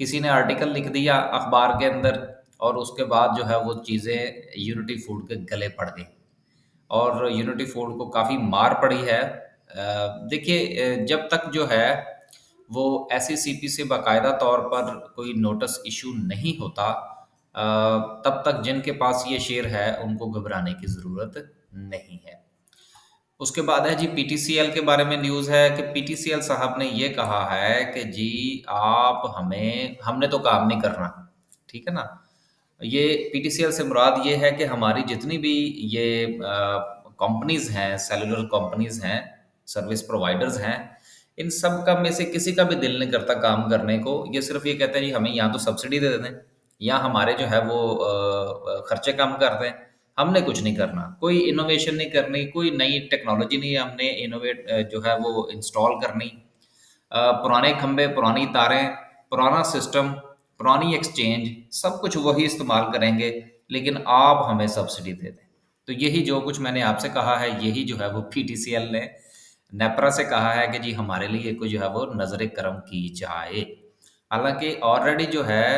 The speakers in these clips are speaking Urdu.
کسی نے آرٹیکل لکھ دیا اخبار کے اندر، اور اس کے بعد جو ہے وہ چیزیں یونٹی فوڈ کے گلے پڑ گئی، اور یونٹی فوڈ کو کافی مار پڑی ہے۔ دیکھیے، جب تک جو ہے وہ ایس سی سی پی سے باقاعدہ طور پر کوئی نوٹس ایشو نہیں ہوتا، تب تک جن کے پاس یہ شیئر ہے ان کو گھبرانے کی ضرورت نہیں ہے۔ اس کے بعد ہے جی پی ٹی سی ایل کے بارے میں نیوز ہے کہ پی ٹی سی ایل صاحب نے یہ کہا ہے کہ جی آپ ہم نے تو کام نہیں کرنا، ٹھیک ہے نا۔ یہ پی ٹی سی ایل سے مراد یہ ہے کہ ہماری جتنی بھی یہ کمپنیز ہیں، سیلولر کمپنیز ہیں، سروس پرووائڈرز ہیں، ان سب کا میں سے کسی کا بھی دل نہیں کرتا کام کرنے کو۔ یہ صرف یہ کہتے ہیں جی ہمیں یا تو سبسڈی دے دیں یا ہمارے جو ہے وہ خرچے کم کر دیں، ہم نے کچھ نہیں کرنا، کوئی انوویشن نہیں کرنی، کوئی نئی ٹیکنالوجی نہیں ہم نے انوویٹ جو ہے وہ انسٹال کرنی۔ پرانے کھمبے، پرانی تاریں، پرانا سسٹم، پرانی ایکسچینج، سب کچھ وہی استعمال کریں گے، لیکن آپ ہمیں سبسڈی دے دیں۔ تو یہی جو کچھ میں نے آپ سے کہا ہے، یہی جو ہے وہ پی ٹی سی ایل نے نیپرا سے کہا ہے کہ جی ہمارے لیے کوئی جو ہے وہ نظر کرم کی جائے۔ حالانکہ آلریڈی جو ہے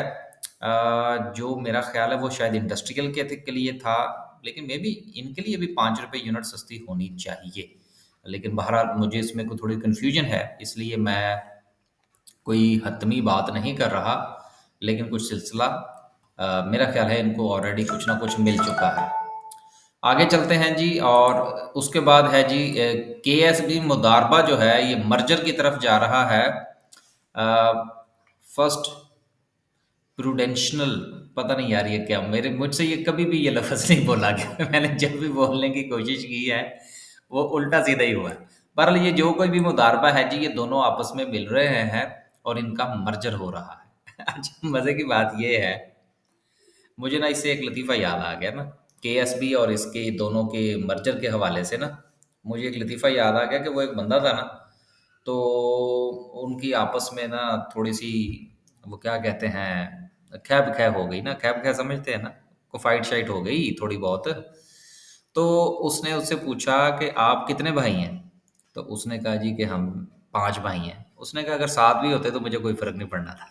جو میرا خیال ہے وہ شاید انڈسٹریل کے لیے تھا، لیکن مے بی ان کے لیے بھی 5 روپے یونٹ سستی ہونی چاہیے۔ لیکن بہرحال مجھے اس میں کوئی تھوڑی کنفیوژن ہے، اس لیے میں کوئی حتمی بات نہیں کر رہا، لیکن کچھ سلسلہ میرا خیال ہے ان کو آلریڈی کچھ نہ کچھ مل چکا ہے۔ آگے چلتے ہیں جی، اور اس کے بعد ہے جی کے ایس بی مداربہ جو ہے یہ مرجر کی طرف جا رہا ہے۔ فرسٹ پروڈینشنل، پتہ نہیں یار یہ کیا، مجھ سے یہ کبھی بھی یہ لفظ نہیں بولا گیا میں نے جب بھی بولنے کی کوشش کی ہے وہ الٹا سیدھا ہی ہوا ہے۔ بہرحال یہ جو کوئی بھی مداربہ ہے جی، یہ دونوں آپس میں مل رہے ہیں اور ان کا مرجر ہو رہا ہے۔ اچھا مزے کی بات یہ ہے، مجھے نا اس سے ایک لطیفہ یاد آ گیا نا، کے ایس بی اور اس کے دونوں کے مرجر کے حوالے سے نا، مجھے ایک لطیفہ یاد آ گیا کہ وہ ایک بندہ تھا نا، تو ان کی آپس میں نا تھوڑی سی وہ کیا کہتے ہیں کھہ بکھہ ہو گئی نا، کھہ بکھہ سمجھتے ہیں نا، کو فائٹ شائٹ ہو گئی تھوڑی بہت۔ تو اس نے اس سے پوچھا کہ آپ کتنے بھائی ہیں؟ تو اس نے کہا جی کہ ہم 5 بھائی ہیں۔ اس نے کہا اگر 7 بھی ہوتے تو مجھے کوئی فرق نہیں پڑنا تھا۔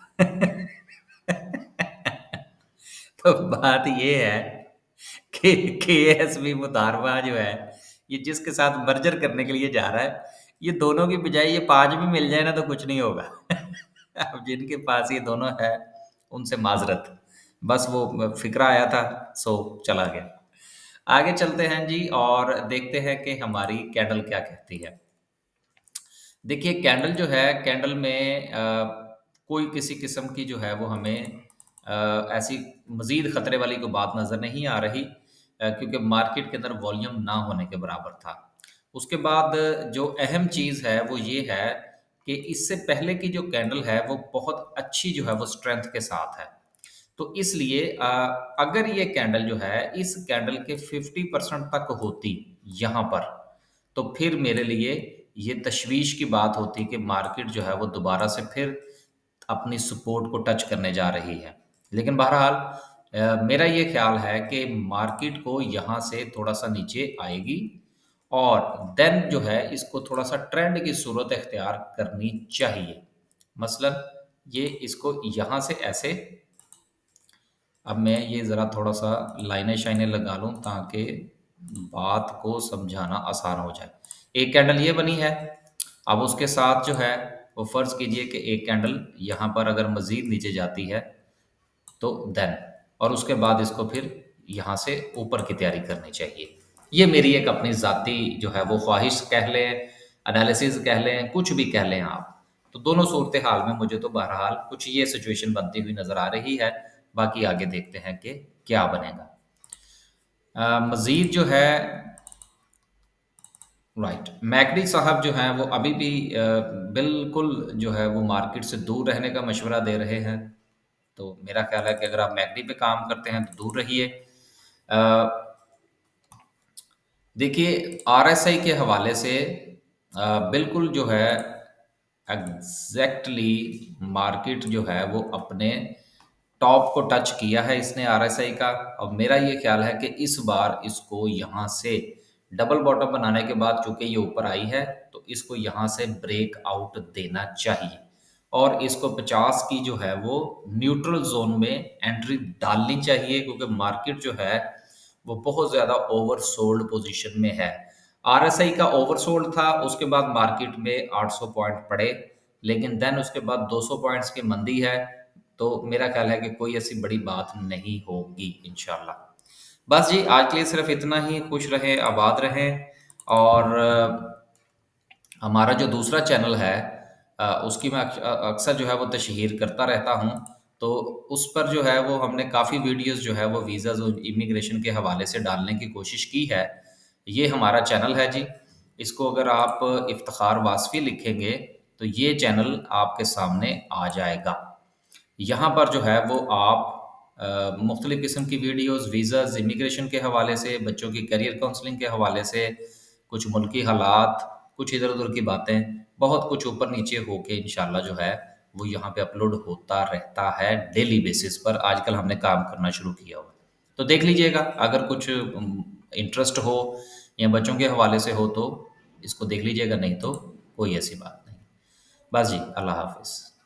تو بات یہ ہے کہ کے ایس بی مطالبہ جو ہے یہ جس کے ساتھ مرجر کرنے کے لیے جا رہا ہے، یہ دونوں کی بجائے یہ 5 بھی مل جائے نا تو کچھ نہیں ہوگا۔ اب جن کے پاس یہ دونوں ہے ان سے معذرت، بس وہ فکرہ آیا تھا سو چلا گیا۔ آگے چلتے ہیں جی اور دیکھتے ہیں کہ ہماری کینڈل کیا کہتی ہے۔ دیکھیے کینڈل جو ہے، کینڈل میں کوئی کسی قسم کی جو ہے وہ ہمیں ایسی مزید خطرے والی کوئی بات نظر نہیں آ رہی، کیونکہ مارکیٹ کے اندر والیوم نہ ہونے کے برابر تھا۔ اس کے بعد جو اہم چیز ہے وہ یہ ہے کہ اس سے پہلے کی جو کینڈل ہے وہ بہت اچھی جو ہے وہ اسٹرینتھ کے ساتھ ہے۔ تو اس لیے اگر یہ کینڈل جو ہے اس کینڈل کے 50% تک ہوتی یہاں پر، تو پھر میرے لیے یہ تشویش کی بات ہوتی کہ مارکیٹ جو ہے وہ دوبارہ سے پھر اپنی سپورٹ کو ٹچ کرنے جا رہی ہے۔ لیکن بہرحال میرا یہ خیال ہے کہ مارکیٹ کو یہاں سے تھوڑا سا نیچے آئے گی اور دین جو ہے اس کو تھوڑا سا ٹرینڈ کی صورت اختیار کرنی چاہیے۔ مثلا یہ اس کو یہاں سے ایسے، اب میں یہ ذرا تھوڑا سا لائنیں شائنیں لگا لوں تاکہ بات کو سمجھانا آسان ہو جائے۔ ایک کینڈل یہ بنی ہے، اب اس کے ساتھ جو ہے وہ فرض کیجئے کہ ایک کینڈل یہاں پر اگر مزید نیچے جاتی ہے تو دین، اور اس کے بعد اس کو پھر یہاں سے اوپر کی تیاری کرنی چاہیے۔ یہ میری ایک اپنی ذاتی جو ہے وہ خواہش کہہ لیں، انالیسز کہہ لیں، کچھ بھی کہہ لیں آپ۔ تو دونوں صورتحال میں مجھے تو بہرحال کچھ یہ سچویشن بنتی ہوئی نظر آ رہی ہے، باقی آگے دیکھتے ہیں کہ کیا بنے گا۔ مزید جو ہے رائٹ، میکڈی صاحب جو ہیں وہ ابھی بھی بالکل جو ہے وہ مارکیٹ سے دور رہنے کا مشورہ دے رہے ہیں۔ تو میرا خیال ہے کہ اگر آپ میکڈی پہ کام کرتے ہیں تو دور رہیے۔ دیکھیے آر ایس آئی کے حوالے سے بالکل جو ہے ایگزیکٹلی مارکیٹ جو ہے وہ اپنے ٹاپ کو ٹچ کیا ہے اس نے آر ایس آئی کا، اور میرا یہ خیال ہے کہ اس بار اس کو یہاں سے ڈبل باٹم بنانے کے بعد چونکہ یہ اوپر آئی ہے تو اس کو یہاں سے بریک آؤٹ دینا چاہیے۔ اور اس کو 50 کی جو ہے وہ نیوٹرل زون میں انٹری ڈالنی چاہیے، کیونکہ مارکیٹ جو ہے وہ بہت زیادہ اوور سولڈ پوزیشن میں ہے۔ آر ایس آئی کا اوور سولڈ تھا، اس کے بعد مارکیٹ میں 800 پوائنٹ پڑے، لیکن دین اس کے بعد 200 پوائنٹس کی مندی ہے، تو میرا خیال ہے کہ کوئی ایسی بڑی بات نہیں ہوگی انشاءاللہ۔ بس جی، آج کے لیے صرف اتنا ہی۔ خوش رہیں، آباد رہیں، اور ہمارا جو دوسرا چینل ہے اس کی میں اکثر جو ہے وہ تشہیر کرتا رہتا ہوں، تو اس پر جو ہے وہ ہم نے کافی ویڈیوز جو ہے وہ ویزاز اور امیگریشن کے حوالے سے ڈالنے کی کوشش کی ہے۔ یہ ہمارا چینل ہے جی، اس کو اگر آپ افتخار واسفی لکھیں گے تو یہ چینل آپ کے سامنے آ جائے گا۔ یہاں پر جو ہے وہ آپ مختلف قسم کی ویڈیوز ویزاز امیگریشن کے حوالے سے، بچوں کی کیریئر کاؤنسلنگ کے حوالے سے، کچھ ملکی حالات، کچھ ادھر ادھر کی باتیں، بہت کچھ اوپر نیچے ہو کے انشاءاللہ جو ہے وہ یہاں پہ اپلوڈ ہوتا رہتا ہے ڈیلی بیسس پر۔ آج کل ہم نے کام کرنا شروع کیا ہوا ہے، تو دیکھ لیجئے گا، اگر کچھ انٹرسٹ ہو یا بچوں کے حوالے سے ہو تو اس کو دیکھ لیجئے گا، نہیں تو کوئی ایسی بات نہیں۔ بس جی، اللہ حافظ۔